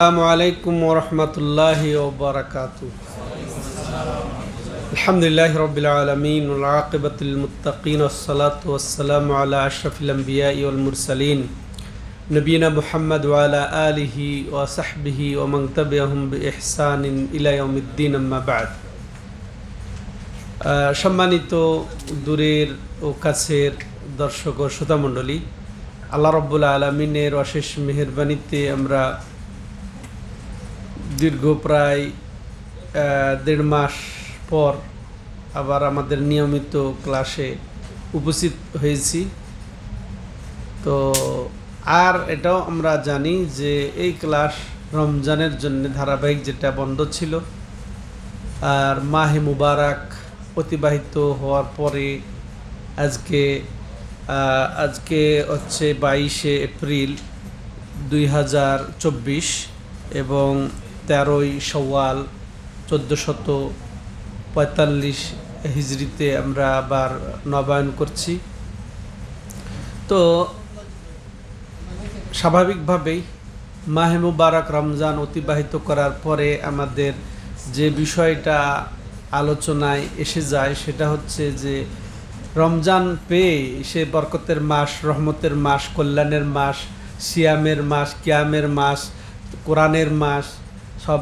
আসসালামু আলাইকুম ওয়া রাহমাতুল্লাহি ওয়া বারাকাতুহু। আলহামদুলিল্লাহি রাব্বিল আলামিন ওয়াল আকিবাতুল লিল মুত্তাকিন ওয়াসসালাতু ওয়াসসালামু আলা আশরাফিল আমবিয়াই ওয়াল মুরসালিন নবিয়িনা মুহাম্মদ ওয়া আলা আলিহি ওয়া সাহবিহি ওয়া মান তাবিআহুম বিইহসানিন ইলা ইয়াউমিদ্দিন, আম্মা বা'দ। সম্মানিত দূরের ও কাছের দর্শক ও শ্রোতা মণ্ডলী, আল্লাহ রাব্বুল আলামিনের অশেষ মেহেরবানিতে আমরা দীর্ঘ প্রায় 1.5 মাস পর আবার আমাদের নিয়মিত ক্লাসে উপস্থিত হয়েছি। তো আর এটাও আমরা জানি যে এই ক্লাস রমজানের জন্য ধারাবাহিক যেটা বন্ধ ছিল, আর মাহে মুবারক অতিবাহিত হওয়ার পরে আজকে হচ্ছে 22শে এপ্রিল 2024 এবং 13ই শাওয়াল 1445 হিজরিতে আমরা আবার নবায়ন করছি। তো স্বাভাবিকভাবেই মাহে মুবারক রমজান অতিবাহিত করার পরে আমাদের যে বিষয়টা আলোচনায় এসে যায় সেটা হচ্ছে যে রমজান পেয়ে সে বরকতের মাস, রহমতের মাস, কল্যাণের মাস, সিয়ামের মাস, কিয়ামের মাস, কোরআনের মাস, সব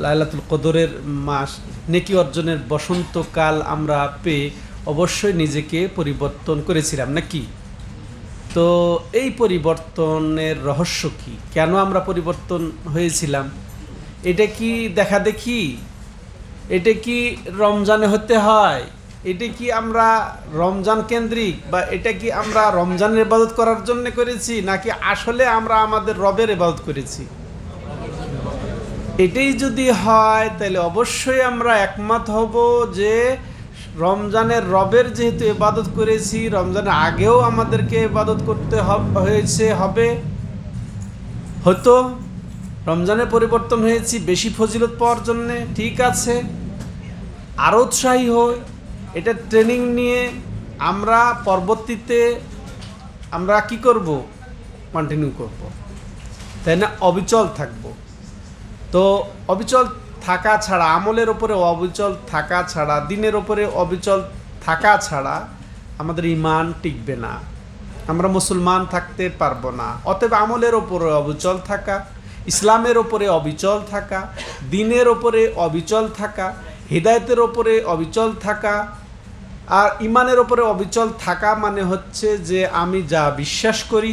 লাইলাতুল কদরের মাস, নেকি অর্জনের বসন্তকাল আমরা পেয়ে অবশ্যই নিজেকে পরিবর্তন করেছিলাম নাকি? তো এই পরিবর্তনের রহস্য কি? কেন আমরা পরিবর্তন হয়েছিলাম? এটা কি দেখা দেখি? এটা কি রমজানে হতে হয়? এটা কি আমরা রমজান কেন্দ্রিক, বা এটা কি আমরা রমজানের ইবাদত করার জন্য করেছি, নাকি আসলে আমরা আমাদের রবের ইবাদত করেছি? এটাই যদি হয় তাহলে অবশ্যই আমরা একমত হব যে রমজানের রবের যেহেতু ইবাদত করেছি, রমজানের আগেও আমাদেরকে ইবাদত করতে হতো। রমজানের পরিবর্তন হয়েছি বেশি ফজিলত পাওয়ার জন্যে, ঠিক আছে, আরও উৎসাহী হই। এটা ট্রেনিং নিয়ে আমরা পরবর্তীতে আমরা কি করব? কন্টিনিউ করব, তাই না? অবিচল থাকব। তো অবিচল থাকা ছাড়া, আমলের ওপরে অবিচল থাকা ছাড়া, দিনের ওপরে অবিচল থাকা ছাড়া আমাদের ঈমান টিকবে না, আমরা মুসলমান থাকতে পারবো না। অতএব আমলের ওপরে অবিচল থাকা, ইসলামের ওপরে অবিচল থাকা, দিনের ওপরে অবিচল থাকা, হিদায়াতের ওপরে অবিচল থাকা, আর ঈমানের ওপরে অবিচল থাকা মানে হচ্ছে যে আমি যা বিশ্বাস করি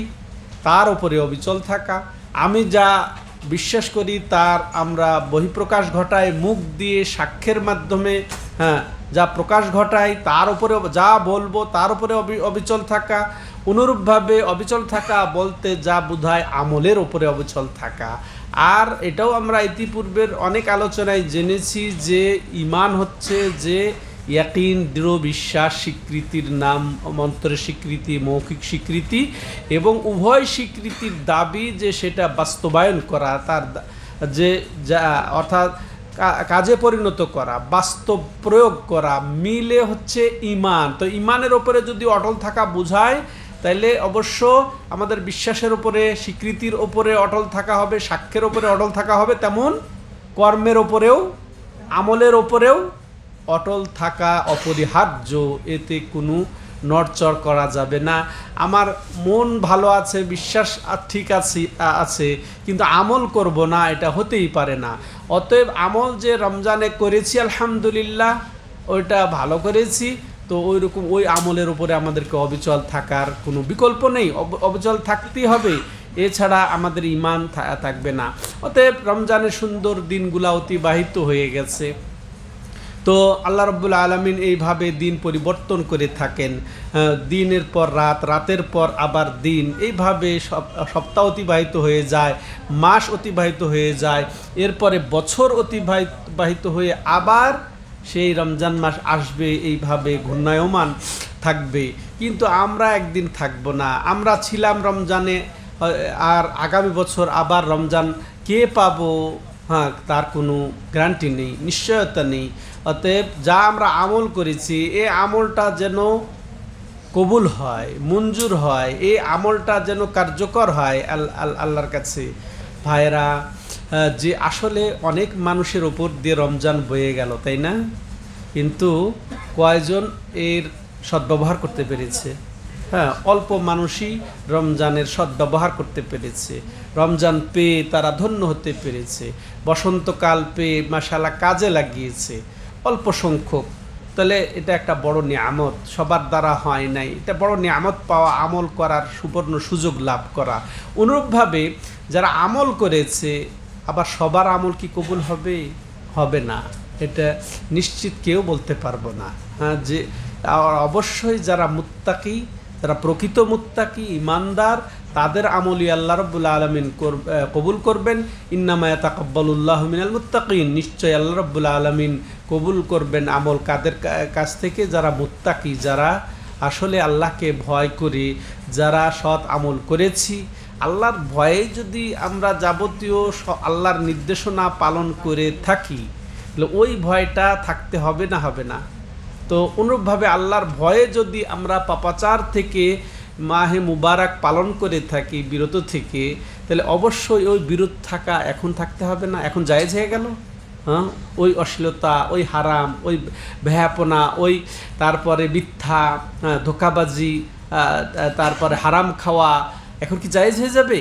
তার ওপরে অবিচল থাকা, আমি যা বিশ্বাস করি তার আমরা বহিঃপ্রকাশ ঘটাই, মুখ দিয়ে সাক্ষ্যের মাধ্যমে যা প্রকাশ ঘটাই তার উপরে, যা বলবো তার উপরে অবিচল থাকা। অনুরূপভাবে অবিচল থাকা বলতে যা বোঝায় আমলের উপরে অবিচল থাকা। আর এটাও আমরা ইতিপূর্বের অনেক আলোচনায় জেনেছি যে ঈমান হচ্ছে যে ইয়াকিন, দৃঢ় বিশ্বাস, স্বীকৃতির নাম, মন্ত্রের স্বীকৃতি, মৌখিক স্বীকৃতি, এবং উভয় স্বীকৃতির দাবি যে সেটা বাস্তবায়ন করা, তার যে যা অর্থাৎ কাজে পরিণত করা, বাস্তব প্রয়োগ করা মিলে হচ্ছে ঈমান। তো ঈমানের ওপরে যদি অটল থাকা বোঝায় তাইলে অবশ্য আমাদের বিশ্বাসের ওপরে, স্বীকৃতির ওপরে অটল থাকা হবে, সাক্ষ্যের ওপরে অটল থাকা হবে, তেমন কর্মের ওপরেও, আমলের ওপরেও অটল থাকা অপরিহার্য। এতে কোনো নড়চড় করা যাবে না। আমার মন ভালো আছে, বিশ্বাস ঠিক আছে, কিন্তু আমল করব না, এটা হতেই পারে না। অতএব আমল যে রমজানে করেছি আলহামদুলিল্লাহ, ওইটা ভালো করেছি, তো ওই রকম ওই আমলের উপরে আমাদেরকে অবিচল থাকার কোনো বিকল্প নেই, অবিচল থাকতেই হবে, এছাড়া আমাদের ঈমান থাকবে না। অতএব রমজানের সুন্দর দিনগুলা অতিবাহিত হয়ে গেছে। তো আল্লাহ রাব্বুল আলামিন এইভাবে দিন পরিবর্তন করে থাকেন, দিনের পর রাত, রাতের পর আবার দিন, এইভাবে সপ্তাহ অতিবাহিত হয়ে যায়, মাস অতিবাহিত হয়ে যায়, এরপরে বছর অতিবাহিত হয়ে আবার সেই রমজান মাস আসবে, এইভাবে ঘূর্ণায়মান থাকবে। কিন্তু আমরা একদিন থাকবো না, আমরা ছিলাম রমজানে, আর আগামী বছর আবার রমজান কে পাবো তার কোনো গ্যারান্টি নেই, নিশ্চয়তা নেই। অতএব যা আমরা আমল করেছি এই আমলটা যেন কবুল হয়, মঞ্জুর হয়, এই আমলটা যেন কার্যকর হয় আল্লাহর কাছে। ভাইরা, যে আসলে অনেক মানুষের ওপর দিয়ে রমজান বয়ে গেল, তাই না? কিন্তু কয়জন এর সদ্ব্যবহার করতে পেরেছে? হ্যাঁ, অল্প মানুষই রমজানের সদ্ব্যবহার করতে পেরেছে। রমজান পেয়ে তারা ধন্য হতে পেরেছে, বসন্তকাল পেয়ে মাশাআল্লাহ কাজে লাগিয়েছে অল্প সংখ্যক। তাহলে এটা একটা বড় নিয়ামত, সবার দ্বারা হয় নাই। এটা বড় নিয়ামত পাওয়া, আমল করার সুবর্ণ সুযোগ লাভ করা। অনুরূপভাবে যারা আমল করেছে, আবার সবার আমল কি কবুল হবে? হবে না, এটা নিশ্চিত কেউ বলতে পারবো না। হ্যাঁ, যে অবশ্যই যারা মুত্তাকি, যারা প্রকৃত মুত্তাকি ইমানদার, তাদের আমলই আল্লাহ রাব্বুল আলামিন কবুল করবেন। ইন্নামা ইয়াতাকাব্বালুল্লাহু মিনাল মুত্তাকিন, নিশ্চয় আল্লাহ রাব্বুল আলামিন কবুল করবেন আমল কাদের কাছ থেকে? যারা মুত্তাকি, যারা আসলে আল্লাহকে ভয় করে, যারা সৎ আমল করেছি। আল্লাহর ভয়ে যদি আমরা যাবতীয় আল্লাহর নির্দেশনা পালন করে থাকি, তাহলে ওই ভয়টা থাকতে হবে না? হবে না। তো অনুরূপভাবে আল্লাহর ভয়ে যদি আমরা পাপাচার থেকে মাহে মুবারক পালন করে থাকি, বিরত থেকে, তাহলে অবশ্যই ওই বিরত থাকা এখন থাকতে হবে না? এখন জায়েজ হয়ে গেল। হ্যাঁ, ওই অশ্লীলতা, ওই হারাম, ওই ভ্যাপনা, ওই তারপরে মিথ্যা, ধোঁকাবাজি, তারপরে হারাম খাওয়া এখন কি জায়েজ হয়ে যাবে?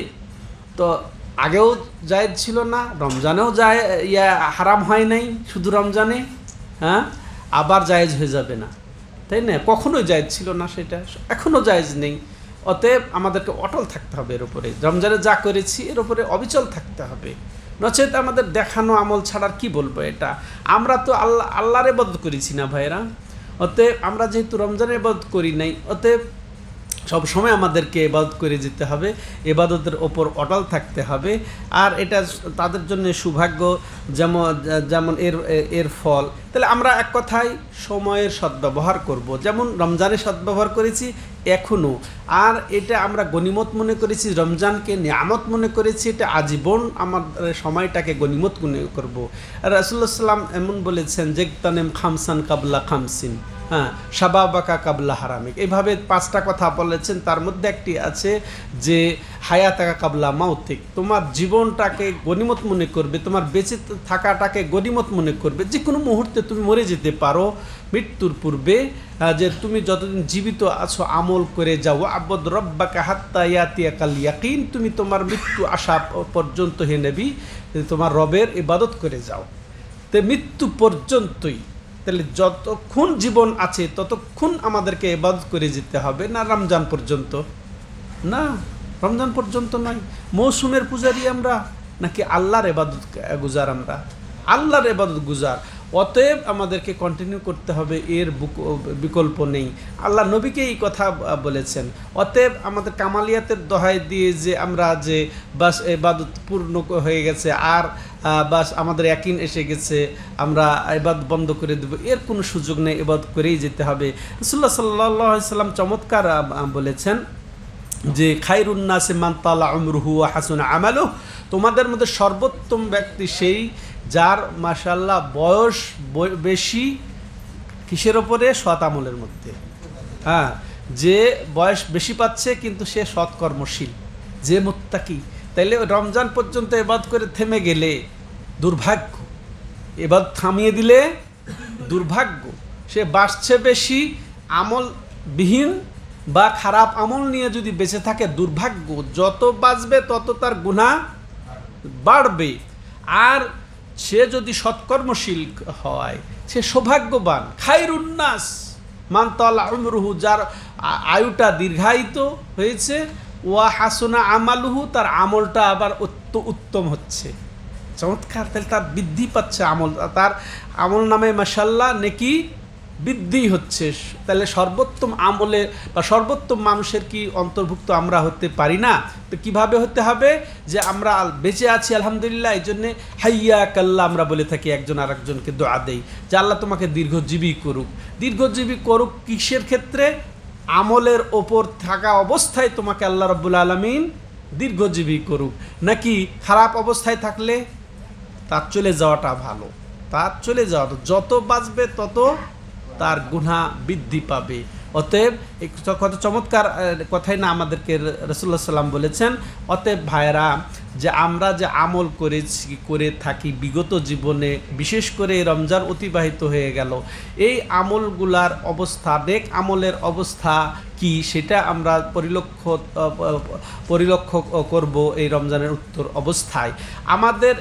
তো আগেও জায়েজ ছিল না, রমজানেও হারাম হয় নাই, শুধু রমজানে। হ্যাঁ, আবার জায়েজ হয়ে যাবে না, তাই না? কখনোই জায়েজ ছিল না, সেটা এখনও জায়েজ নেই। অতএব আমাদেরকে অটল থাকতে হবে এর উপরে। রমজানে যা করেছি এর উপরে অবিচল থাকতে হবে, নচেত আমাদের দেখানো আমল ছাড়ার কি বলবো এটা? আমরা তো আল্লাহর ইবাদত করেছি না ভাইরা। অতএব আমরা যেহেতু রমজানের ইবাদত করি নাই, অতএব সব সময় আমাদেরকে ইবাদত করে যেতে হবে, ইবাদতের ওপর অটল থাকতে হবে। আর এটা তাদের জন্য সৌভাগ্য, যেমন এর ফল। তাহলে আমরা এক কথায় সময়ের সদ্ব্যবহার করব, যেমন রমজানের সদ্ব্যবহার করেছি এখনও। আর এটা আমরা গনিমত মনে করেছি, রমজানকে নিয়ামত মনে করেছি, এটা আজীবন আমাদের সময়টাকে গনিমত মনে করব। আর রাসূলুল্লাহ সাল্লাম এমন বলেছেন, যেগতানেম খামসান কাবলা খামসিন, হ্যাঁ, শাবাবাকা কাবলা হারামিক। এইভাবে 5টা কথা বলেছেন। তার মধ্যে একটি আছে যে হায়াতাকা কাবলা মাউতিক, তোমার জীবনটাকে গনিমত মনে করবে, তোমার বেঁচে থাকাটাকে গনিমত মনে করবে। যে কোনো মুহূর্তে তুমি মরে যেতে পারো মৃত্যুর পূর্বে, যে তুমি যতদিন জীবিত আছো আমল করে যাও। আবদ রব্বাকা হাত্তা ইয়াতিয়াকাল ইয়াকিন, তুমি তোমার মৃত্যু আসা পর্যন্ত হে নবী তোমার রবের ইবাদত করে যাও। তো মৃত্যু পর্যন্তই, তাহলে যতক্ষণ জীবন আছে ততক্ষণ আমাদেরকে ইবাদত করে যেতে হবে। না রমজান পর্যন্ত? না, রমজান পর্যন্ত নয়। মৌসুমের পূজারি আমরা, নাকি আল্লাহর ইবাদত গুজার? আমরা আল্লাহর ইবাদত গুজার। অতএব আমাদেরকে কন্টিনিউ করতে হবে, এর বিকল্প নেই। আল্লাহ নবীকে এই কথা বলেছেন। অতএব আমাদের কামালিয়াতের দোহাই দিয়ে যে আমরা যে বাস ইবাদত পূর্ণ হয়ে গেছে, আর বাস আমাদের ইয়াকিন এসে গেছে, আমরা ইবাদত বন্ধ করে দেব, এর কোনো সুযোগ নেই। ইবাদত করেই যেতে হবে। রাসূলুল্লাহ সাল্লাল্লাহু আলাইহি সাল্লাম চমৎকার বলেছেন যে খায়রুন নাসি মান তালা উমরুহু ওয়া হাসুনা আমালুহু, তোমাদের মধ্যে সর্বোত্তম ব্যক্তি সেই যার মাশাআল্লাহ বয়স বেশি, কিসের ওপরে? সৎ আমলের মধ্যে। হ্যাঁ, যে বয়স বেশি পাচ্ছে কিন্তু সে সৎকর্মশীল, যে মুত্তাকি। তাইলে রমজান পর্যন্ত ইবাদত করে থেমে গেলে দুর্ভাগ্য, ইবাদত থামিয়ে দিলে দুর্ভাগ্য। সে বাড়ছে বেশি, আমলবিহীন বা খারাপ আমল নিয়ে যদি বেঁচে থাকে দুর্ভাগ্য। যত বাঁচবে তত তার গুনাহ বাড়বে। আর সে যদি সৎকর্মশীল হয় সে সৌভাগ্যবান। খায়রুন নাস মান তালা উমরুহু, যার আয়ুটা দীর্ঘায়িত হয়েছে, ওয়া হাসুনা আমালুহু, তার আমলটা আবার উত্তম হচ্ছে। চমৎকার! তাহলে তার বৃদ্ধি পাচ্ছে আমল, তার আমল নামে মাশাআল্লাহ নেকি বৃদ্ধি হচ্ছে। তাহলে সর্বোত্তম আমলে বা সর্বোত্তম মানুষের কি অন্তর্ভুক্ত আমরা হতে পারি না? তো কীভাবে হতে হবে? যে আমরা বেঁচে আছি আলহামদুলিল্লাহ, এই জন্যে হাইয়া কাল্লা আমরা বলে থাকি, একজন আর একজনকে দোয়া দেই যে আল্লাহ তোমাকে দীর্ঘজীবী করুক। দীর্ঘজীবী করুক কিসের ক্ষেত্রে? আমলের ওপর থাকা অবস্থায় তোমাকে আল্লাহ রাব্বুল আলামিন দীর্ঘজীবী করুক। নাকি খারাপ অবস্থায় থাকলে তার চলে যাওয়াটা ভালো? তার চলে যাওয়া, যত বাঁচবে তত তার গুনাহ বৃদ্ধি পাবে। অতএব এই কত চমৎকার কথাই না আমাদেরকে রাসূলুল্লাহ সাল্লাম বলেছেন। অতএব ভাইরা, যে আমরা যে আমল করে থাকি বিগত জীবনে, বিশেষ করে রমজান অতিবাহিত হয়ে গেল, এই আমলগুলার অবস্থা, নেক আমলের অবস্থা কি সেটা আমরা পরিলক্ষ্য করব এই রমজানের উত্তর অবস্থায়। আমাদের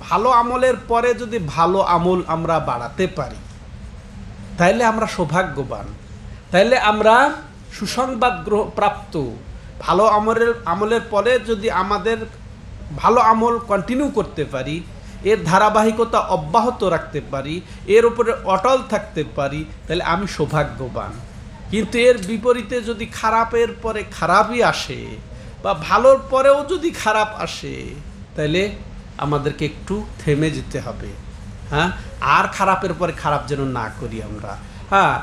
ভালো আমলের পরে যদি ভালো আমল আমরা বাড়াতে পারি, তাইলে আমরা সৌভাগ্যবান, তাইলে আমরা সুসংবাদ প্রাপ্ত। ভালো আমলের পরে যদি আমাদের ভালো আমল কন্টিনিউ করতে পারি, এর ধারাবাহিকতা অব্যাহত রাখতে পারি, এর উপরে অটল থাকতে পারি, তাহলে আমি সৌভাগ্যবান। কিন্তু এর বিপরীতে যদি খারাপের পরে খারাপই আসে বা ভালোর পরেও যদি খারাপ আসে, তাহলে আমাদেরকে একটু থেমে যেতে হবে। হ্যাঁ, আর খারাপের পরে খারাপ যেন না করি আমরা। হ্যাঁ,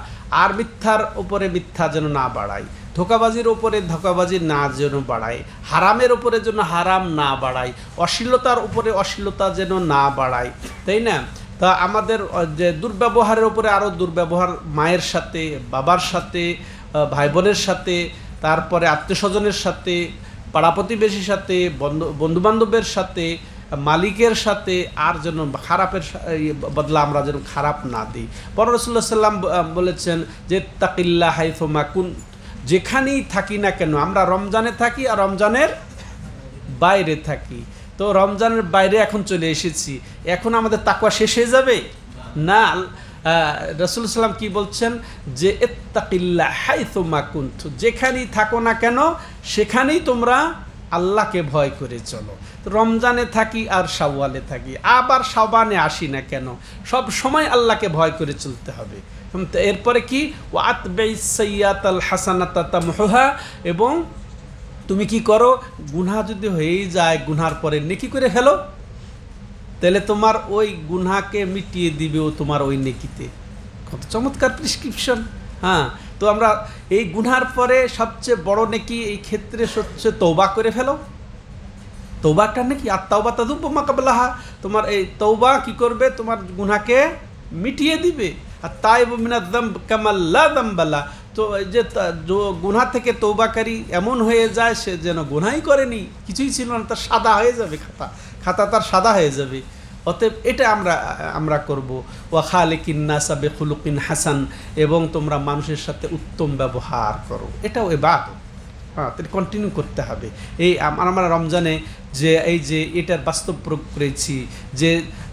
আর মিথ্যার উপরে মিথ্যা যেন না বাড়াই, ধোঁকাবাজির ওপরে ধোঁকাবাজি না যেন বাড়াই, হারামের ওপরে যেন হারাম না বাড়াই, অশ্লীলতার উপরে অশ্লীলতা যেন না বাড়াই, তাই না? তা আমাদের যে দুর্ব্যবহারের উপরে আরও দুর্ব্যবহার, মায়ের সাথে, বাবার সাথে, ভাই বোনের সাথে, তারপরে আত্মীয়স্বজনের সাথে, পাড়া প্রতিবেশীর সাথে, বন্ধুবান্ধবের সাথে, মালিকের সাথে, আর যেন খারাপের বদলা আমরা যেন খারাপ না দিই। পরে রাসূলুল্লাহ সাল্লাম বলেছেন যে তাকিল্লাহ হাইথুমা কুন, যেখানেই থাকি না কেন, আমরা রমজানে থাকি আর রমজানের বাইরে থাকি। তো রমজানের বাইরে এখন চলে এসেছি, এখন আমাদের তাকওয়া শেষ হয়ে যাবে না। রাসূলুল্লাহ সাল্লাম কি বলছেন যে ইত্তাকিল্লাহ হাইথুমা কুনতু, যেখানেই থাকো না কেন সেখানেই তোমরা আল্লাহকে ভয় করে চলো। তো রমজানে থাকি আর শাওয়ালে থাকি, আবার শাবানে আসি না কেন, সব সময় আল্লাহকে ভয় করে চলতে হবে। এরপরে কি, ওয়াতবিস সাইয়্যাতাল হাসানাতা তামহুহা, এবং তুমি কি করো, গুনাহ যদি হয়েই যায়, গুনার পরে নেকি করে ফেলো, তাহলে তোমার ওই গুনাহকে মিটিয়ে দিবে ও তোমার ওই নেকিতে। কত চমৎকার প্রেসক্রিপশন। হ্যাঁ, তো আমরা এই গুনার পরে সবচেয়ে বড় নেকি এই ক্ষেত্রে হচ্ছে তওবা করে ফেলো। তওবাটা নাকি আত-তাওবা তাযুব্বু মা ক্বাবলাহা, তোমার এই তওবা কি করবে, তোমার গুনাহকে মিটিয়ে দিবে। আর তাইবু মিনায যামব কামা লা যামবা লা, তো যে গুনাহ থেকে তওবাকারী এমন হয়ে যায় সে যেন গুনাহই করেনি, কিছুই ছিল না, তার সাদা হয়ে যাবে, খাতা তার সাদা হয়ে যাবে। অতএব এটা আমরা করব। ওয়া খালিকিন নাসা বিখুলুকিন হাসান, এবং তোমরা মানুষের সাথে উত্তম ব্যবহার করো, এটাও ইবাদত। হ্যাঁ, তাহলে কন্টিনিউ করতে হবে। এই আমরা রমজানে যে এই যে এটার বাস্তব প্রয়োগ করেছি,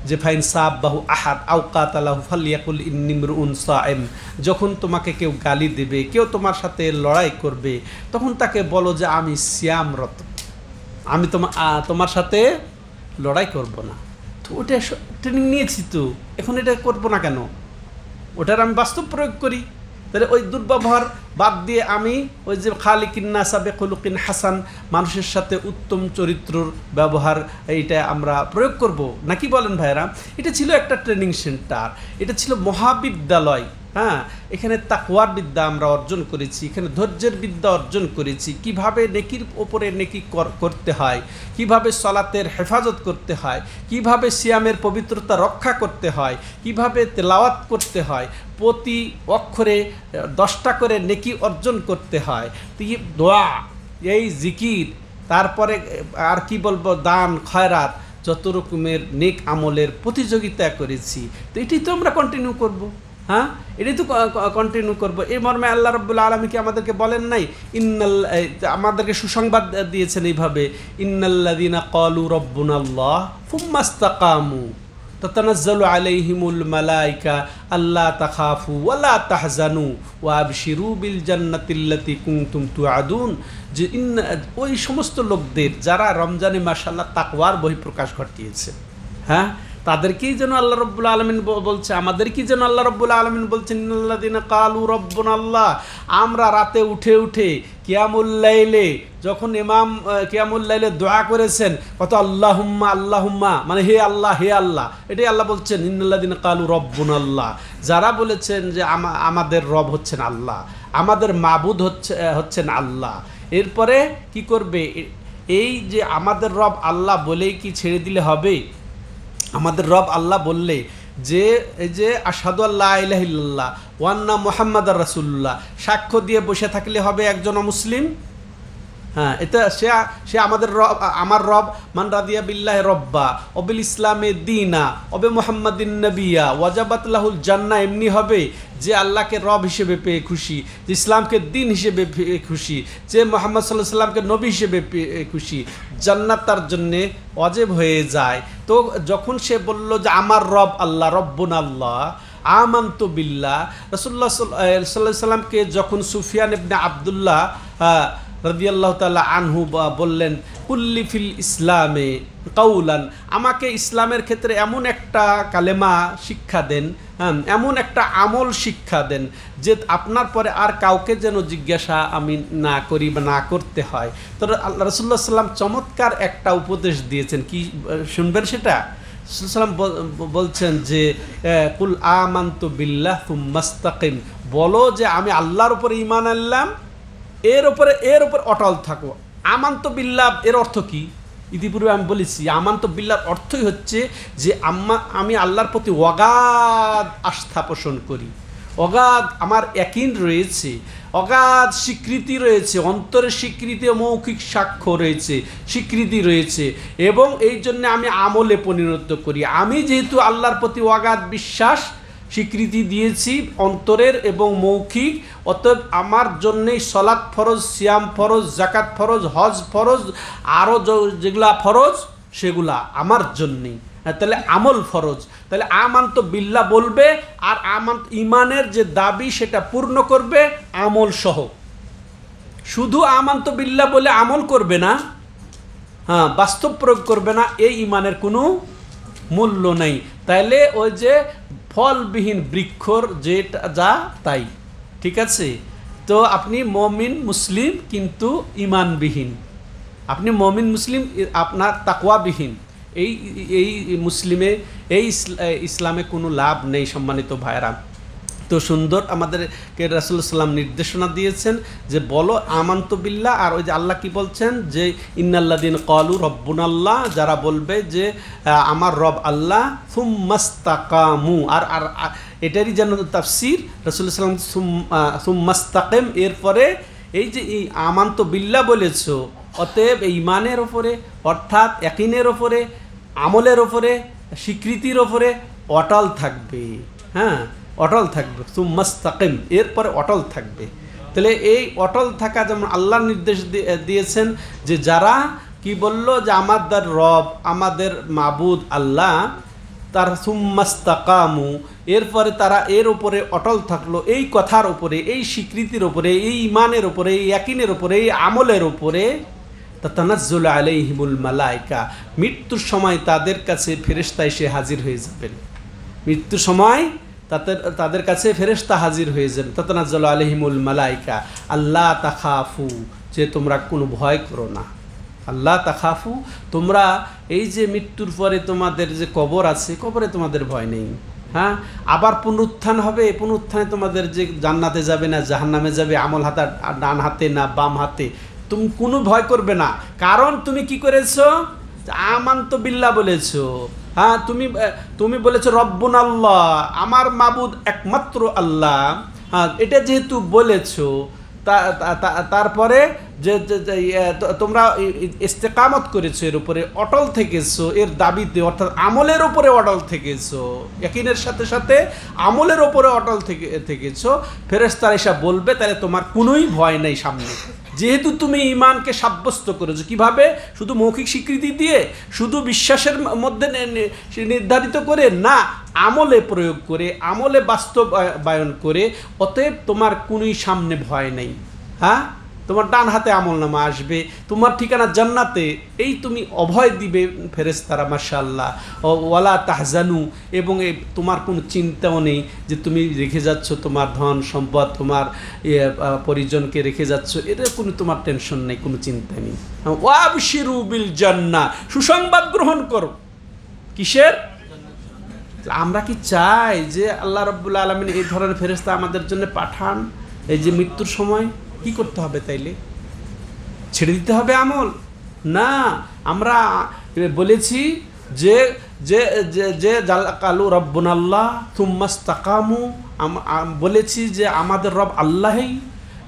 যে ফাইন সাব্বাহু আহাদ আও কাতালাহু ফালিয়াকুল ইন্নী ইমরুউন সাইম, যখন তোমাকে কেউ গালি দেবে, কেউ তোমার সাথে লড়াই করবে, তখন তাকে বলো যে আমি সিয়ামরত, আমি তোমার সাথে লড়াই করব না। তো ওটা ট্রেনিং নিয়েছি, তো এখন এটা করবো না কেন, ওটার আমি বাস্তব প্রয়োগ করি। তাহলে ওই দুর্ব্যবহার বাদ দিয়ে আমি ওই যে খালিকিন নাসা বিখুলুকিন হাসান, মানুষের সাথে উত্তম চরিত্রর ব্যবহার, এইটা আমরা প্রয়োগ করব নাকি বলেন ভাইরা? এটা ছিল একটা ট্রেনিং সেন্টার, এটা ছিল মহাবিদ্যালয়। হ্যাঁ, এখানে তাকওয়ার বিদ্যা আমরা অর্জন করেছি, এখানে ধৈর্যের বিদ্যা অর্জন করেছি, কিভাবে নেকির ওপরে নেকি করতে হয়, কিভাবে সলাতের হেফাজত করতে হয়, কিভাবে সিয়ামের পবিত্রতা রক্ষা করতে হয়, কিভাবে তেলাওয়াত করতে হয়, প্রতি অক্ষরে 10টা করে নেকি অর্জন করতে হয়, দোয়া, এই জিকির, তারপরে আর কি বলবো, দান খয়রাত, যত রকমের নেক আমলের প্রতিযোগিতা করেছি। তো এটি তো আমরা কন্টিনিউ করব। হ্যাঁ, এটাই তো কন্টিনিউ করবো। এই মর্মে আল্লাহ রাব্বুল আলামিন কি আমাদেরকে বলেন নাই, আমাদেরকে সুসংবাদ দিয়েছেন এইভাবে, ইন্নাল্লাযীনা ক্বালু রাব্বুনাল্লাহ সুম্মা ইসতাকামু তাতানাজ্জালু আলাইহিমুল মালায়েকা আল্লা তাখাফু ওয়া লা তাহজানু ওয়া আবশিরু বিল জান্নাতিল্লাতী কুনতুম তুআদুন, যে ওই সমস্ত লোকদের যারা রমজানে মাশাআল্লাহ তাকওয়ার বহিঃপ্রকাশ ঘটিয়েছে, হ্যাঁ, তাদেরকেই যেন আল্লাহ রাব্বুল আলামিন বলছে, আমাদেরকেই যেন আল্লাহ রাব্বুল আলামিন বলছেন, ইন্নাল্লাযীনা ক্বালু রাব্বুনাল্লাহ। আমরা রাতে উঠে কিয়ামুল লাইলে, যখন ইমাম কিয়ামুল লাইলে দোয়া করেছেন, কত আল্লাহুম্মা আল্লাহুম্মা, মানে হে আল্লাহ হে আল্লাহ, এটাই আল্লাহ বলছেন ইন্নাল্লাযীনা ক্বালু রাব্বুনাল্লাহ। যারা বলেছেন যে আমাদের রব হচ্ছেন আল্লাহ, আমাদের মাবুদ হচ্ছেন আল্লাহ। এরপরে কি করবে, এই যে আমাদের রব আল্লাহ বলেই কি ছেড়ে দিলে হবে? আমাদের রব আল্লাহ বললে যে এই যে আশহাদু আল্লা ইলাহা ইল্লাল্লাহ ওয়া আন্না মুহাম্মাদার রাসূলুল্লাহ সাক্ষ্য দিয়ে বসে থাকলে হবে একজন মুসলিম? হ্যাঁ, এটা সে আমাদের রব, আমার রব, মান রাদিয়া বিল্লাহি রব্বা ওবিল ইসলামে দীনা ওবে মুহাম্মাদিন নবিয়া ওয়াজাবাত লাহুল জান্নাহ এমনি হবে যে আল্লাহকে রব হিসেবে পেয়ে খুশি, যে ইসলামকে দিন হিসেবে পেয়ে খুশি, যে মুহাম্মদ সাল্লাল্লাহু আলাইহি সাল্লামকে নবী হিসেবে পেয়ে খুশি, জান্নাত তার জন্যে ওয়াজিব হয়ে যায়। তো যখন সে বলল যে আমার রব আল্লাহ, রব্বুনা আল্লাহ, আমানতু বিল্লাহ, রাসূলুল্লাহ সাল্লাল্লাহু আলাইহি সাল্লামকে যখন সুফিয়ান ইবনে আব্দুল্লাহ রাদিয়াল্লাহু তাআলা আনহু বললেন কুল্লি ফিল ইসলামে কাউলান, আমাকে ইসলামের ক্ষেত্রে এমন একটা কালেমা শিক্ষা দেন, এমন একটা আমল শিক্ষা দেন যে আপনার পরে আর কাউকে যেন জিজ্ঞাসা আমি না করি বা না করতে হয়। তো রাসূলুল্লাহ সাল্লাম চমৎকার একটা উপদেশ দিয়েছেন, কি শুনবেন সেটা? সাল্লাম বলছেন যে কুল আমানতু বিল্লাহ সুম্মাস্তাকিম, বলো যে আমি আল্লাহর উপরে ঈমান আনলাম, এর উপরে অটল থাকো। আমানতু বিল্লাহ এর অর্থ কি? ইতিপূর্বে আমি বলেছি, আমানতু বিল্লাহর অর্থই হচ্ছে যে আমি আল্লাহর প্রতি অগাধ আস্থা পোষণ করি, অগাধ আমার ইয়াকিন রয়েছে, অগাধ স্বীকৃতি রয়েছে, অন্তরের স্বীকৃতি, মৌখিক সাক্ষ্য রয়েছে, স্বীকৃতি রয়েছে, এবং এই জন্য আমি আমলে পরিণত করি। আমি যেহেতু আল্লাহর প্রতি অগাধ বিশ্বাস স্বীকৃতি দিয়েছি অন্তরের এবং মৌখিক, অতএব আমার জন্যেই সলাৎ ফরজ, সিয়াম ফরজ, জাকাত ফরজ, হজ ফরজ, আরও যেগুলা ফরজ সেগুলা আমার জন্যেই। তাহলে আমল ফরজ। তাহলে আমানতু বিল্লাহ বলবে, আর ইমানের যে দাবি সেটা পূর্ণ করবে আমল সহ। শুধু আমানতু বিল্লাহ বলে আমল করবে না, হ্যাঁ, বাস্তব প্রয়োগ করবে না, এই ইমানের কোনো মূল্য নেই। তাইলে ওই যে ফলবিহীন বৃক্ষর যেটা যা তাই, ঠিক আছে? তো আপনি মমিন মুসলিম কিন্তু ইমানবিহীন, আপনি মমিন মুসলিম আপনার তাকওয়াবিহীন, এই মুসলিমে ইসলামে কোনো লাভ নেই। সম্মানিত ভাইরা, তো সুন্দর আমাদেরকে রাসূলুল্লাহ সাল্লাম নির্দেশনা দিয়েছেন যে বলো আমানতু বিল্লাহ। আর ওই যে আল্লাহ কি বলছেন যে ইন্নাল্লাযীনা ক্বালু রব্বুনাল্লাহ, যারা বলবে যে আমার রব আল্লাহ, সুম্মাস্তাকামু, আর এটারই যেন তাফসীর রাসূলুল্লাহ সাল্লাম সুম্মাস্তাকিম, এরপরে এই যে এই আমানতু বিল্লাহ বলেছো, অতএব এই ইমানের ওপরে অর্থাৎ ইয়াকিনের ওপরে, আমলের ওপরে, স্বীকৃতির ওপরে অটল থাকবে। হ্যাঁ, অটল থাকবে, সুম্মাস্তাকিম, এরপরে অটল থাকবে। তাহলে এই অটল থাকা যেমন আল্লাহ নির্দেশ দিয়েছেন যে যারা কি বলল যে আমাদের রব, আমাদের মাবুদ আল্লাহ, তার সুম্মাস্তাকামু, এরপরে তারা এর উপরে অটল থাকলো, এই কথার উপরে, এই স্বীকৃতির উপরে, এই ইমানের উপরে, এই ইয়াকিনের উপরে, এই আমলের উপরে, তাতানাজ্জালু আলাইহিমুল মালায়েকা, মৃত্যুর সময় তাদের কাছে ফেরেশতা এসে হাজির হয়ে যাবেন। মৃত্যুর সময় তাদের কাছে ফেরেশতা হাজির হয়ে যাবেন। তাতানাজ্জালু আলাইহিমুল মালায়েকা আল্লাহ তাখাফু, যে তোমরা কোনো ভয় করো না। আল্লাহ তাখাফু, তোমরা এই যে মৃত্যুর পরে তোমাদের যে কবর আছে, কবরে তোমাদের ভয় নেই। হ্যাঁ, আবার পুনরুত্থান হবে, পুনরুত্থানে তোমাদের যে জান্নাতে যাবে না জাহান্নামে যাবে, আমল হাতে ডান হাতে না বাম হাতে, তুমি কোনো ভয় করবে না। কারণ তুমি কি করেছো? আমানতু বিল্লাহ বলেছো। হ্যাঁ, তুমি বলেছো রব্বুনাল্লাহ, আমার মাবুদ একমাত্র আল্লাহ। হ্যাঁ, এটা যেহেতু বলেছো, তারপরে যে তোমরা ইস্তেকামত করেছো, এর উপরে অটল থেকেছো, এর দাবিতে অর্থাৎ আমলের উপরে অটল থেকেছো, ইয়াকিনের সাথে সাথে আমলের উপরে অটল থেকেছো, ফেরেশতারা এসে বলবে তাহলে তোমার কোনোই ভয় নেই সামনে। যেহেতু তুমি ঈমানকে সাব্যস্ত করেছো, কিভাবে? শুধু মৌখিক স্বীকৃতি দিয়ে, শুধু বিশ্বাসের মধ্যে নির্ধারিত করে না, আমলে প্রয়োগ করে, আমলে বাস্তবায়ন করে, অতএব তোমার কোনোই সামনে ভয় নেই। হ্যাঁ, তোমার ডান হাতে আমলনামা আসবে, তোমার ঠিকানা জান্নাতে, এই তুমি অভয় দিবে ফেরেশতারা, মাশাআল্লাহ। ওয়ালা তাহজানু, এবং তোমার কোনো চিন্তাও নেই যে তুমি রেখে যাচ্ছ তোমার ধন সম্পদ, তোমার পরিজনকে রেখে যাচ্ছ, এদের কোনো তোমার টেনশন নেই, কোনো চিন্তা নেই। ওয়াবশিরু বিল জান্নাহ, সুসংবাদ গ্রহণ করো। কিসের? আমরা কি চাই যে আল্লাহ রাব্বুল আলামিন এই ধরনের ফেরেশতা আমাদের জন্য পাঠান? এই যে মৃত্যুর সময় কি করতে হবে? তাইলে ছেড়ে দিতে হবে আমল? না, আমরা বলেছি যে যে যে যে কালু রব্বুনাল্লাহ থুম্মাস্তাকামু, বলেছি যে আমাদের রব আল্লাহই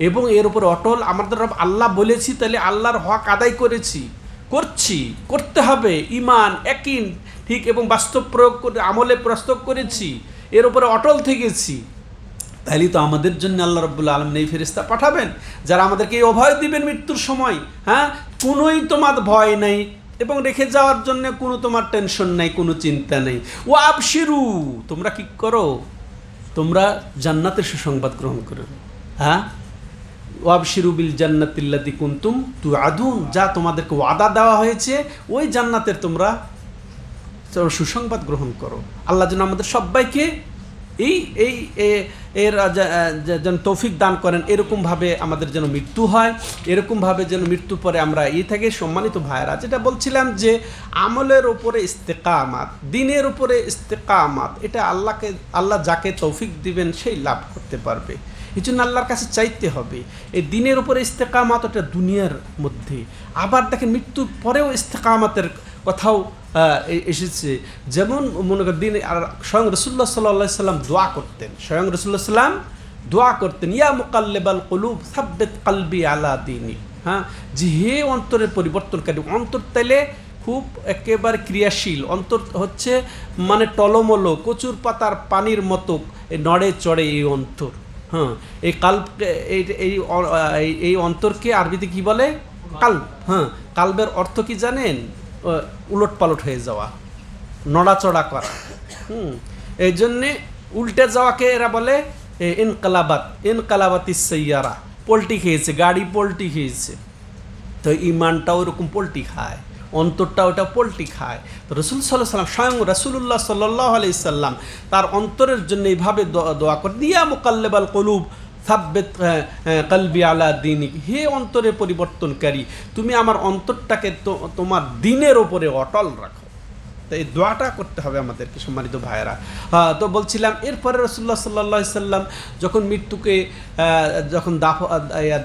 এবং এর উপরে অটল, আমাদের রব আল্লাহ বলেছি, তাহলে আল্লাহর হক আদায় করেছি, করতে হবে, ঈমান ইয়াকিন ঠিক এবং বাস্তব প্রয়োগ করে আমলে প্রস্তাব করেছি, এর উপরে অটল থেকেছি, তাহলে তো আমাদের জন্য আল্লাহ রাব্বুল আলামিন এই ফেরেশতা পাঠাবেন যারা আমাদেরকে এই অভয় দিবেন মৃত্যুর সময়। হ্যাঁ, কোনোই তোমার ভয় নেই এবং রেখে যাওয়ার জন্য কোনো তোমার টেনশন নাই, কোনো চিন্তা নেই। ও আবশিরু, তোমরা কি করো, তোমরা জান্নাতের সুসংবাদ গ্রহণ করো। হ্যাঁ, ওয়াবশিরু বিল জান্নাতিল্লাতি কুনতুম তুআদুন, যা তোমাদেরকে ওয়াদা দেওয়া হয়েছে ওই জান্নাতের তোমরা সুসংবাদ গ্রহণ করো। আল্লাহ যেন আমাদের সবাইকে এর যেন তৌফিক দান করেন, এরকমভাবে আমাদের যেন মৃত্যু হয়, এরকমভাবে যেন মৃত্যুর পরে আমরা থেকে। সম্মানিত ভাইয়েরা, যেটা বলছিলাম যে আমলের উপরে ইস্তেকামাত, দিনের উপরে ইস্তেকামাত, এটা আল্লাহ যাকে তৌফিক দিবেন সেই লাভ করতে পারবে। এই জন্য আল্লাহর কাছে চাইতে হবে এই দিনের উপরে ইস্তেকামাত, ওটা দুনিয়ার মধ্যে। আবার দেখেন মৃত্যুর পরেও ইস্তেকামাতের কথাও এসেছে। যেমন মনে করেন দিন, আর স্বয়ং রাসূলুল্লাহ সাল্লাল্লাহু আলাইহি সাল্লাম দোয়া করতেন, স্বয়ং রাসূলুল্লাহ সাল্লাম দোয়া করতেন, ইয়া মুকাল্লিবাল কুলুব সাব্বিত কলবি আলা দীনিক। হ্যাঁ, যে হে অন্তরের পরিবর্তনকারী, অন্তর তাইলে খুব একেবারে ক্রিয়াশীল, অন্তর হচ্ছে মানে টলমলো কচুর পাতার পানির মতো নড়ে চড়ে এই অন্তর। হ্যাঁ, এই কাল্বকে এই অন্তরকে আরবিতে কি বলে? কাল্ব। হ্যাঁ, কাল্বের অর্থ কি জানেন? উলট পালট হয়ে যাওয়া, নড়াচড়া করা। এই জন্যে উল্টে যাওয়াকে এরা বলে ইনকালাবাতিস সাইয়ারা, পোল্টি খেয়েছে, গাড়ি পোল্টি খেয়েছে। তো ইমানটাও এরকম পোল্টি খায়, অন্তরটা ওটা পোল্টি খায়। তো রাসূল সাল্লাল্লাহু আলাইহি সাল্লাম, স্বয়ং রাসূলুল্লাহ সাল্লাল্লাহু আলাইহি সাল্লাম তার অন্তরের জন্য এইভাবে দোয়া করে, ইয়া মুকাল্লিবাল কুলুব সাব্বিত কলবি আলা দীনিক, হে অন্তরে পরিবর্তনকারী, তুমি আমার অন্তরটাকে তোমার দিনের ওপরে অটল রাখো। তো এই দোয়াটা করতে হবে আমাদেরকে, সম্মানিত ভাইয়েরা। তো বলছিলাম, এরপরে রাসূলুল্লাহ সাল্লাল্লাহু আলাইহি সাল্লাম যখন মৃত্যুকে যখন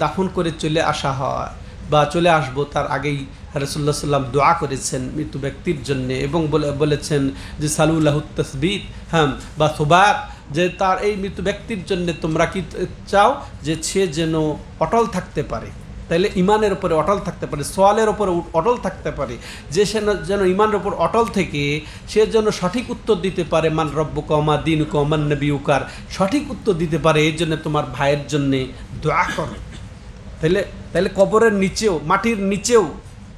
দাফন করে চলে আসা হয় বা চলে আসবো, তার আগেই রাসূলুল্লাহ সাল্লাম দোয়া করেছেন মৃত্যু ব্যক্তির জন্য এবং বলেছেন যে সালুল্লাহুত তাসবিত, হ্যাঁ, বা সুবাত, যে তার এই মৃত্যু ব্যক্তির জন্য তোমরা কি চাও, যে সে যেন অটল থাকতে পারে, তাইলে ইমানের উপরে অটল থাকতে পারে, সোয়ালের উপরে অটল থাকতে পারে, যে সে যেন ইমানের উপর অটল থেকে সে যেন সঠিক উত্তর দিতে পারে, মান রব্বুকা ওয়া মা দীনুকা ওয়া মান নবিয়ুকার সঠিক উত্তর দিতে পারে। এই জন্য তোমার ভাইয়ের জন্যে দোয়া করো। তাহলে কবরের নিচেও, মাটির নিচেও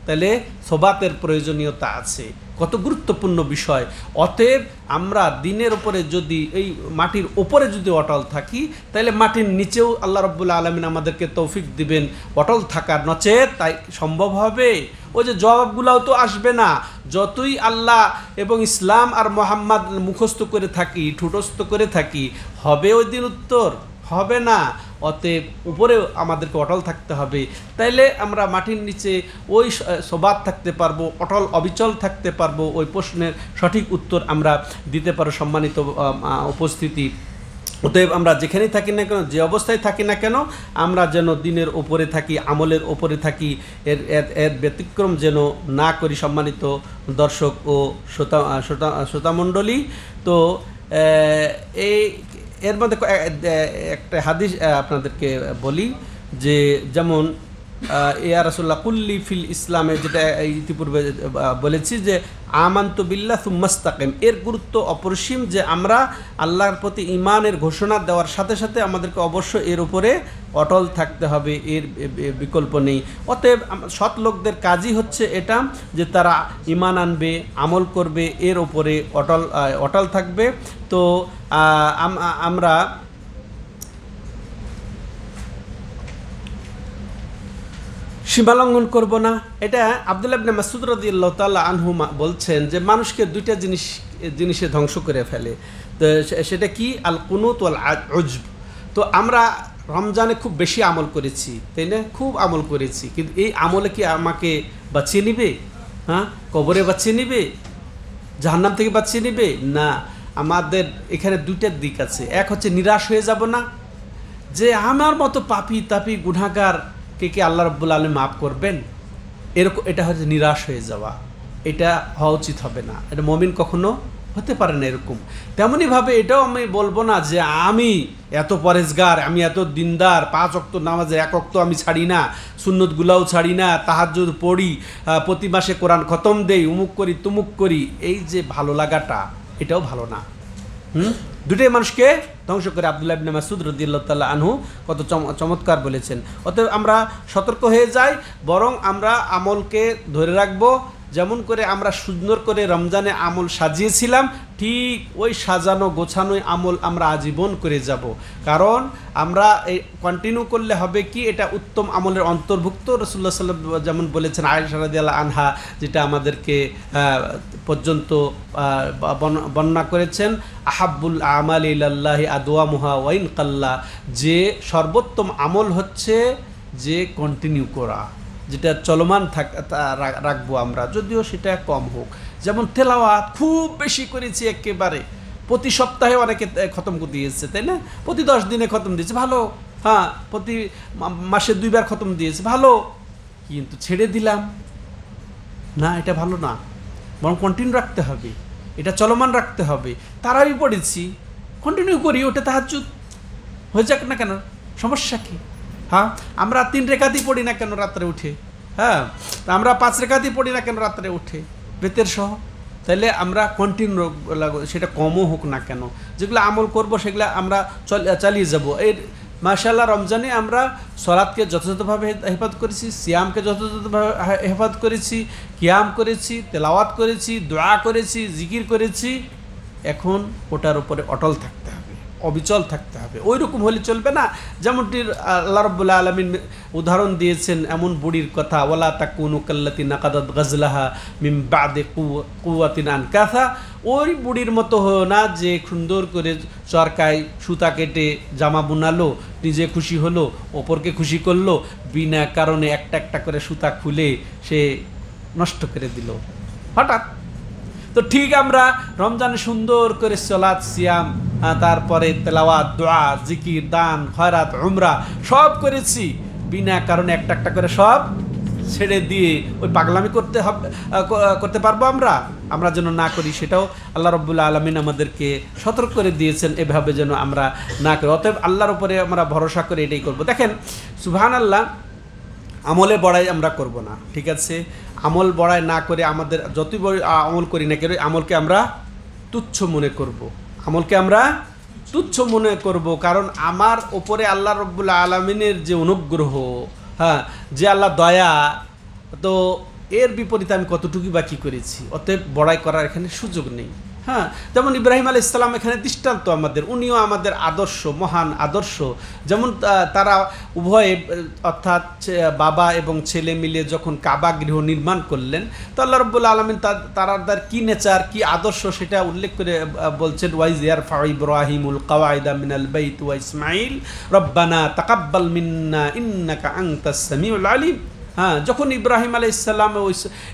তাহলে সোবাতের প্রয়োজনীয়তা আছে, কত গুরুত্বপূর্ণ বিষয়। অতএব আমরা দিনের উপরে যদি এই মাটির ওপরে যদি অটল থাকি, তাহলে মাটির নিচেও আল্লাহ রাব্বুল আলামিন আমাদেরকে তৌফিক দিবেন অটল থাকার, নচেত তাই সম্ভব হবে ওই যে জবাবগুলাও তো আসবে না। যতই আল্লাহ এবং ইসলাম আর মুহাম্মদ মুখস্থ করে থাকি, ঠুটস্থ করে থাকি, হবে ওই দিন উত্তর? হবে না। অতএব উপরেও আমাদেরকে অটল থাকতে হবে, তাইলে আমরা মাটির নিচে ওই সোবাত থাকতে পারবো, অটল অবিচল থাকতে পারবো, ওই প্রশ্নের সঠিক উত্তর আমরা দিতে পারবো। সম্মানিত উপস্থিতি, অতএব আমরা যেখানেই থাকি না কেন, যে অবস্থায় থাকি না কেন, আমরা যেন দিনের ওপরে থাকি, আমলের ওপরে থাকি, এর ব্যতিক্রম যেন না করি। সম্মানিত দর্শক ও শ্রোতামণ্ডলী, তো এর মধ্যে একটা হাদিস আপনাদেরকে বলি, যে যেমন ইয়া রাসূলুল্লাহ কুল্লি ফিল ইসলামে, যেটা ইতিপূর্বে বলেছি যে আমানতু বিল্লাহ সুম্মা ইসতাকিম, এর গুরুত্ব অপরিসীম, যে আমরা আল্লাহর প্রতি ঈমানের ঘোষণা দেওয়ার সাথে সাথে আমাদেরকে অবশ্যই এর উপরে অটল থাকতে হবে, এর বিকল্প নেই। অতএব সৎ লোকদের কাজই হচ্ছে এটা, যে তারা ঈমান আনবে, আমল করবে, এর উপরে অটল থাকবে। তো আমরা সীমালঙ্ঘন করব না। এটা আব্দুল্লাহ ইবনে মাসউদ রাদিয়াল্লাহু তাআলা আনহু বলছেন যে মানুষকে দুইটা জিনিসে ধ্বংস করে ফেলে। তো সেটা কি? আল কুনুত ওয়াল উজব। তো আমরা রমজানে খুব বেশি আমল করেছি, তাই না? খুব আমল করেছি, কিন্তু এই আমলে কি আমাকে বাঁচিয়ে নিবে? হ্যাঁ, কবরে বাঁচিয়ে নিবে? জাহান্নাম থেকে বাঁচিয়ে নিবে? না। আমাদের এখানে দুইটা দিক আছে। এক হচ্ছে নিরাশ হয়ে যাব না, যে আমার মতো পাপী তাপী গুনাহগার কে আল্লাহ রাব্বুল আলামিন মাফ করবেন, এরকম, এটা হচ্ছে নিরাশ হয়ে যাওয়া। এটা হওয়া উচিত হবে না, এটা মুমিন কখনো হতে পারে না এরকম। তেমনইভাবে এটাও আমি বলবো না যে আমি এত পরেজগার, আমি এত দিনদার, 5 ওয়াক্ত নামাজের 1 ওয়াক্ত আমি ছাড়ি না, সুন্নতগুলাও ছাড়ি না, তাহাজ্জুদ পড়ি, প্রতি মাসে কোরআন খতম দেই, উমুক করি তুমুক করি, এই যে ভালো লাগাটা এটাও ভালো না। দুটোই মানুষকে ধ্বংস করে। আব্দুল্লাহ ইবনে মাসউদ রাদিয়াল্লাহু তাআলা আনহু কত চমৎকার বলেছেন। অতএব আমরা সতর্ক হয়ে যাই, বরং আমরা আমলকে ধরে রাখবো। যেমন করে আমরা সুন্দর করে রমজানে আমল সাজিয়েছিলাম, ঠিক ওই সাজানো গোছানোই আমল আমরা আজীবন করে যাব। কারণ আমরা এই কন্টিনিউ করলে হবে কি, এটা উত্তম আমলের অন্তর্ভুক্ত। রাসূলুল্লাহ সাল্লাল্লাহু আলাইহি ওয়াসাল্লাম যেমন বলেছেন, আয়েশা রাদিয়াল্লাহু আনহা যেটা আমাদেরকে পর্যন্ত বর্ণনা করেছেন, আহাব্বুল আমালি ইলাল্লাহি আদওয়ামুহা ওয়া ইন কাল্লা, যে সর্বোত্তম আমল হচ্ছে যে কন্টিনিউ করা, যেটা চলমান রাখবো আমরা, যদিও সেটা কম হোক। যেমন তেলাওয়াত খুব বেশি করেছি একেবারে, প্রতি সপ্তাহে অনেকে খতম করে দিয়েছে, তাই না? প্রতি 10 দিনে খতম দিয়েছে, ভালো। হ্যাঁ, প্রতি মাসে 2 বার খতম দিয়েছে, ভালো। কিন্তু ছেড়ে দিলাম না, এটা ভালো না, বরং কন্টিনিউ রাখতে হবে, এটা চলমান রাখতে হবে। তারাবি পড়েছি, কন্টিনিউ করি, ওটা তাহাজ্জুদ হয়ে যাক না কেন, সমস্যা কি? হ্যাঁ, আমরা 3 রেখাতই পড়ি না কেন রাত্রে উঠে? হ্যাঁ, আমরা 5 রেখাতই পড়ি না কেন রাত্রে উঠে, বেতের সহ? তাহলে আমরা কন্টিনিউ, সেটা কমও হোক না কেন, যেগুলো আমল করব সেগুলো আমরা চালিয়ে যাব। এর মাশাআল্লাহ রমজানে আমরা সলাতকে যথাযথভাবে হেফাজত করেছি, সিয়ামকে যথাযথভাবে হেফাজত করেছি, কিয়াম করেছি, তেলাওয়াত করেছি, দোয়া করেছি, জিকির করেছি। এখন ওটার উপরে অটল থাকতে হবে, অবিচল থাকতে হবে। ওই রকম হলে চলবে না। যেমনটি আল্লাহ রাব্বুল আলামিন উদাহরণ দিয়েছেন এমন বুড়ির কথা, ওয়ালা তাকুনু কাল্লাতি নাকাদাত গাজলাহা মিন বাদি কুওয়াতিন আনকাসা। ওই বুড়ির মতো হো না যে সুন্দর করে চরকায় সুতা কেটে জামা বুনালো, নিজে খুশি হলো, অপরকে খুশি করলো, বিনা কারণে একটা একটা করে সুতা খুলে সে নষ্ট করে দিল হঠাৎ। তো ঠিক আমরা রমজানে সুন্দর করে সালাত, সিয়াম, তারপরে তেলাওয়াত, দোয়া, জিকির, দান, খয়রাত, উমরা সব করেছি, বিনা কারণে একটা একটা করে সব ছেড়ে দিয়ে ওই পাগলামি করতে পারবো আমরা যেন না করি। সেটাও আল্লাহ রাব্বুল আলামিন আমাদেরকে সতর্ক করে দিয়েছেন, এভাবে যেন আমরা না করি। অতএব আল্লাহর উপরে আমরা ভরসা করে এটাই করব। দেখেন, সুবহানাল্লাহ, আমলে বড়াই আমরা করব না, ঠিক আছে? আমল বড়াই না করে আমাদের যতই বড় আমল করি না কেন, আমলকে আমরা তুচ্ছ মনে করব, আমলকে আমরা তুচ্ছ মনে করব। কারণ আমার ওপরে আল্লাহ রাব্বুল আলামিনের যে অনুগ্রহ, হ্যাঁ, যে আল্লাহ দয়া, তো এর বিপরীতে আমি কতটুকু বা কী করেছি। অতএব বড়াই করার এখানে সুযোগ নেই। হ্যাঁ, যেমন ইব্রাহিম আলাইহিস সালাম এখানে দৃষ্টান্ত আমাদের, উনিও আমাদের আদর্শ, মহান আদর্শ। যেমন তারা উভয়ে, অর্থাৎ বাবা এবং ছেলে মিলে যখন কাবা গৃহ নির্মাণ করলেন, তো আল্লাহ রাব্বুল আলামিন তারাদের কি নেচার, কি আদর্শ সেটা উল্লেখ করে বলছেন, ওয়াইজ ইয়ারফা ইব্রাহিমুল কাওয়াইদা মিনাল বাইত ওয়া ইসমাঈল রব্বানা তাকাব্বাল মিন্না ইন্নাকা আনতাস সামিউল আলিম। হ্যাঁ, যখন ইব্রাহিম আলাইহিস সালাম ও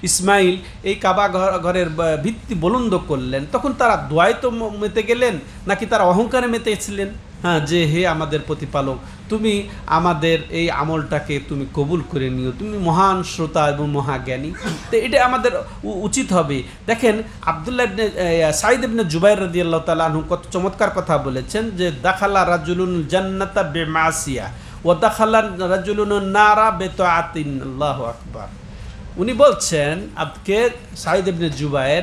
ইসমাইল এই কাবা ঘরের ভিত্তি বুলন্দ করলেন, তখন তারা দোয়ায় তো মেতে গেলেন, নাকি তারা অহংকারে মেতেছিলেন? হ্যাঁ, যে হে আমাদের প্রতিপালক, তুমি আমাদের এই আমলটাকে তুমি কবুল করে নিও, তুমি মহান শ্রোতা এবং মহাজ্ঞানী। তো এটা আমাদের উচিত হবে। দেখেন, আব্দুল্লাহ ইবনে সাঈদ ইবনে জুবাইর রাদিয়াল্লাহু তাআলা আনহু কত চমৎকার কথা বলেছেন, যে দাখালা রাজুলুন জান্নাতা বিমাসিয়া ওয়া দাখালা রাজুলুন নারা বিতাআতিন। আল্লাহু আকবার। উনি বলছেন, আজকে সাঈদ ইবনে জুবাইর,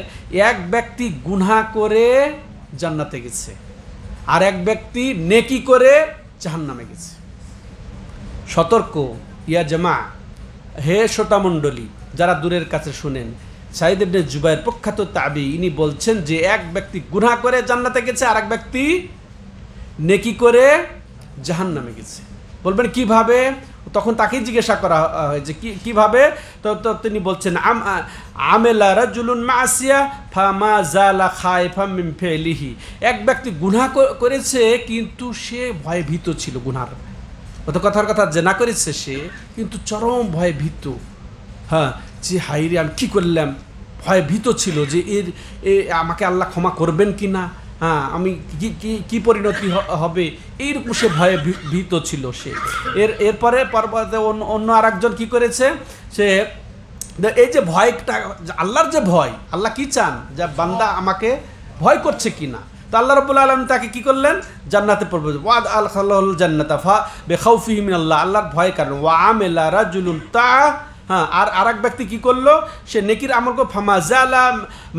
এক ব্যক্তি গুনাহ করে জান্নাতে গেছে, আর এক ব্যক্তি নেকি করে জাহান্নামে গেছে। সতর্ক ইয়া জামা, হে শ্রোতা মণ্ডলী যারা দূরের কাছে শুনেন, সাঈদ ইবনে জুবাইর প্রখ্যাত তাবি, ইনি বলছেন যে এক ব্যক্তি গুনাহ করে জান্নাতে গেছে, আর এক ব্যক্তি নেকি করে জাহান্নামে গেছে। বলবেন কিভাবে? তখন তাকেই জিজ্ঞাসা করা হয় যে কিভাবে? তো তিনি বলছেন, আমেলা রাজুলুন মাসিয়া ফামা জালা খায়ফাম মিন ফিলিহি। এক ব্যক্তি গুনাহ করেছে, কিন্তু সে ভয়ে ভীত ছিল গুনার। অত কথার কথা জেনা করেছে সে, কিন্তু চরম ভয়ে ভীত। হ্যাঁ, যে হাইরে আমি কী করলাম, ভয়ে ভীত ছিল যে আমাকে আল্লাহ ক্ষমা করবেন কি না, হ্যাঁ, আমি কি পরিণতি হবে, এইরকম সে ভয়ে ভীত ছিল সে। এরপরে অন্য আরেকজন কি করেছে, সে এই যে ভয়টা, আল্লাহর যে ভয়, আল্লাহ কি চান যে বান্দা আমাকে ভয় করছে কিনা। তো আল্লাহ রাব্বুল আলামিন তাকে কি করলেন, জান্নাতে প্রবেশ, ওয়াদ আল খালাল জান্নাতা ফা বিখাউফিহি মিনাল্লাহ, আল্লাহর ভয় কারণ, ওয়া আমিলা রাজুলুন তা, হ্যাঁ, আর আরেক ব্যক্তি কি করলো, সে নেকির আমল করে, ফামা জালা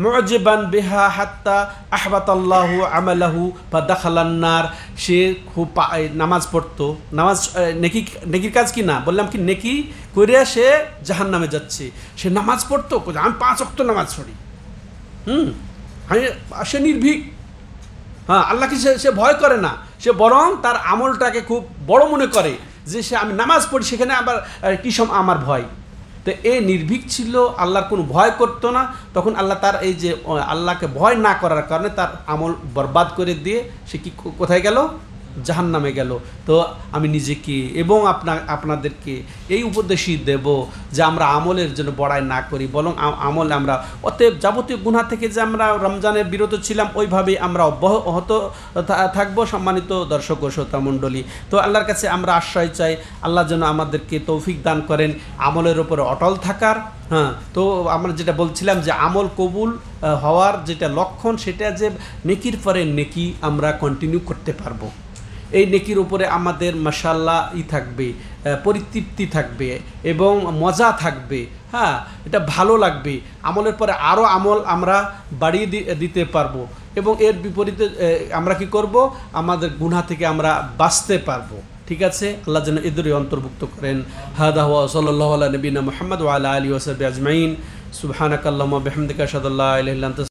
মুজিবান বিহা হাত্তা আহবাতাল্লাহু আমালাহু ফাদাখালান নার, সে খুব নামাজ পড়তো, নামাজ নেকির কাজ কি না, বললাম কি নেকি করে সে জাহান্নামে যাচ্ছে, সে নামাজ পড়তো, আমি 5 ওয়াক্ত নামাজ পড়ি, সে নির্ভীক, হ্যাঁ, আল্লাহকে সে ভয় করে না, সে বরং তার আমলটাকে খুব বড় মনে করে যে সে আমি নামাজ পড়ি, সেখানে আবার কি আমার ভয়। তো এই নির্ভীক ছিল, আল্লাহর কোনো ভয় করতো না, তখন আল্লাহ তার এই যে আল্লাহকে ভয় না করার কারণে তার আমল বরবাদ করে দিয়ে সে কি কোথায় গেল, জাহান্নামে গেল। তো আমি নিজেকে এবং আপনাদেরকে এই উপদেশই দেব যে আমরা আমলের জন্য বড়াই না করি, বরং আমল আমরা অতএব যাবতীয় গুনাহ থেকে যে আমরা রমজানে বিরত ছিলাম ওইভাবেই আমরা অব্যাহত থাকবো। সম্মানিত দর্শক ও শ্রোতা মণ্ডলী, তো আল্লাহর কাছে আমরা আশ্রয় চাই, আল্লাহ যেন আমাদেরকে তৌফিক দান করেন আমলের উপরে অটল থাকার। হ্যাঁ, তো আমরা যেটা বলছিলাম যে আমল কবুল হওয়ার যেটা লক্ষণ, সেটা যে নেকির পরে নেকি আমরা কন্টিনিউ করতে পারবো, এই নেকির উপরে আমাদের মাশাআল্লাহ থাকবে, পরিতৃপ্তি থাকবে এবং মজা থাকবে, হ্যাঁ, এটা ভালো লাগবে, আমলের পরে আরও আমল আমরা বাড়িয়ে দিতে পারবো এবং এর বিপরীতে আমরা কি করব, আমাদের গুনাহ থেকে আমরা বাঁচতে পারবো। ঠিক আছে, আল্লাহ যেন এদেরই অন্তর্ভুক্ত করেন। হাদা ওয়া সাল্লাল্লাহু আলা নবিনা মুহাম্মদ ওয়া আলা আলিহি ওয়া সাহবিহি আজমাইন। সুবহানাকাল্লাহুম্মা বিহামদিকা আশহাদু আল্লা ইলাহা ইল্লা আনতা